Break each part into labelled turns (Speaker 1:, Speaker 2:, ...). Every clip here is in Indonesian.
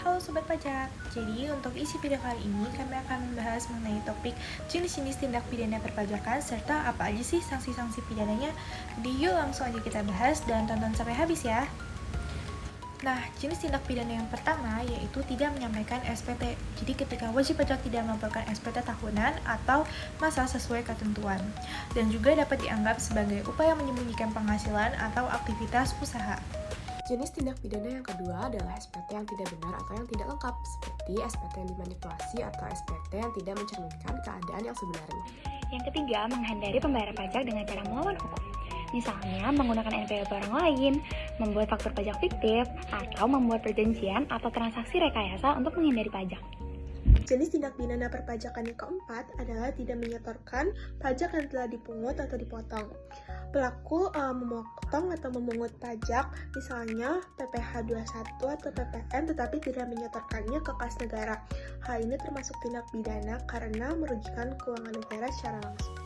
Speaker 1: Halo Sobat Pajak, jadi untuk isi video kali ini kami akan membahas mengenai topik jenis-jenis tindak pidana perpajakan serta apa aja sih sanksi-sanksi pidananya. Jadi yuk langsung aja kita bahas dan tonton sampai habis ya. Nah, jenis tindak pidana yang pertama yaitu tidak menyampaikan SPT. Jadi ketika wajib pajak tidak melaporkan SPT tahunan atau masa sesuai ketentuan. Dan juga dapat dianggap sebagai upaya menyembunyikan penghasilan atau aktivitas usaha.
Speaker 2: Jenis tindak pidana yang kedua adalah SPT yang tidak benar atau yang tidak lengkap, seperti SPT yang dimanipulasi atau SPT yang tidak mencerminkan keadaan yang sebenarnya.
Speaker 3: Yang ketiga, menghindari pembayaran pajak dengan cara melawan hukum. Misalnya, menggunakan NPWP orang lain, membuat faktur pajak fiktif, atau membuat perjanjian atau transaksi rekayasa untuk menghindari pajak.
Speaker 4: Jenis tindak pidana perpajakan yang keempat adalah tidak menyetorkan pajak yang telah dipungut atau dipotong. Pelaku memotong atau memungut pajak, misalnya PPh 21 atau PPN, tetapi tidak menyetorkannya ke kas negara. Hal ini termasuk tindak pidana karena merugikan keuangan negara secara langsung.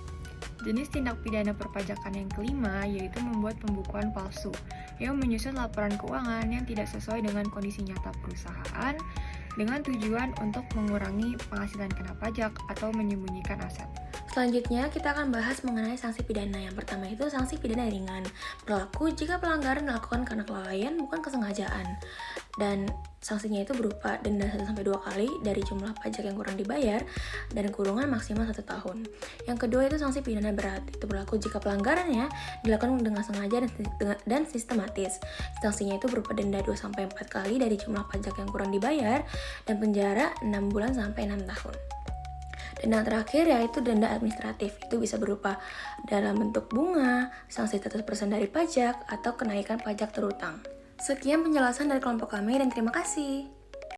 Speaker 5: Jenis tindak pidana perpajakan yang kelima yaitu membuat pembukuan palsu yang menyusun laporan keuangan yang tidak sesuai dengan kondisi nyata perusahaan dengan tujuan untuk mengurangi penghasilan kena pajak atau menyembunyikan aset.
Speaker 6: Selanjutnya, kita akan bahas mengenai sanksi pidana. Yang pertama itu sanksi pidana ringan, berlaku jika pelanggaran dilakukan karena kelalaian bukan kesengajaan. Dan sanksinya itu berupa denda 1-2 kali dari jumlah pajak yang kurang dibayar dan kurungan maksimal 1 tahun. Yang kedua itu sanksi pidana berat, itu berlaku jika pelanggarannya dilakukan dengan sengaja dan sistematis. Sanksinya itu berupa denda 2-4 kali dari jumlah pajak yang kurang dibayar dan penjara 6 bulan sampai 6 tahun. Dan yang terakhir yaitu denda administratif, itu bisa berupa dalam bentuk bunga, sanksi 100% dari pajak, atau kenaikan pajak terutang. Sekian penjelasan dari kelompok kami dan terima kasih.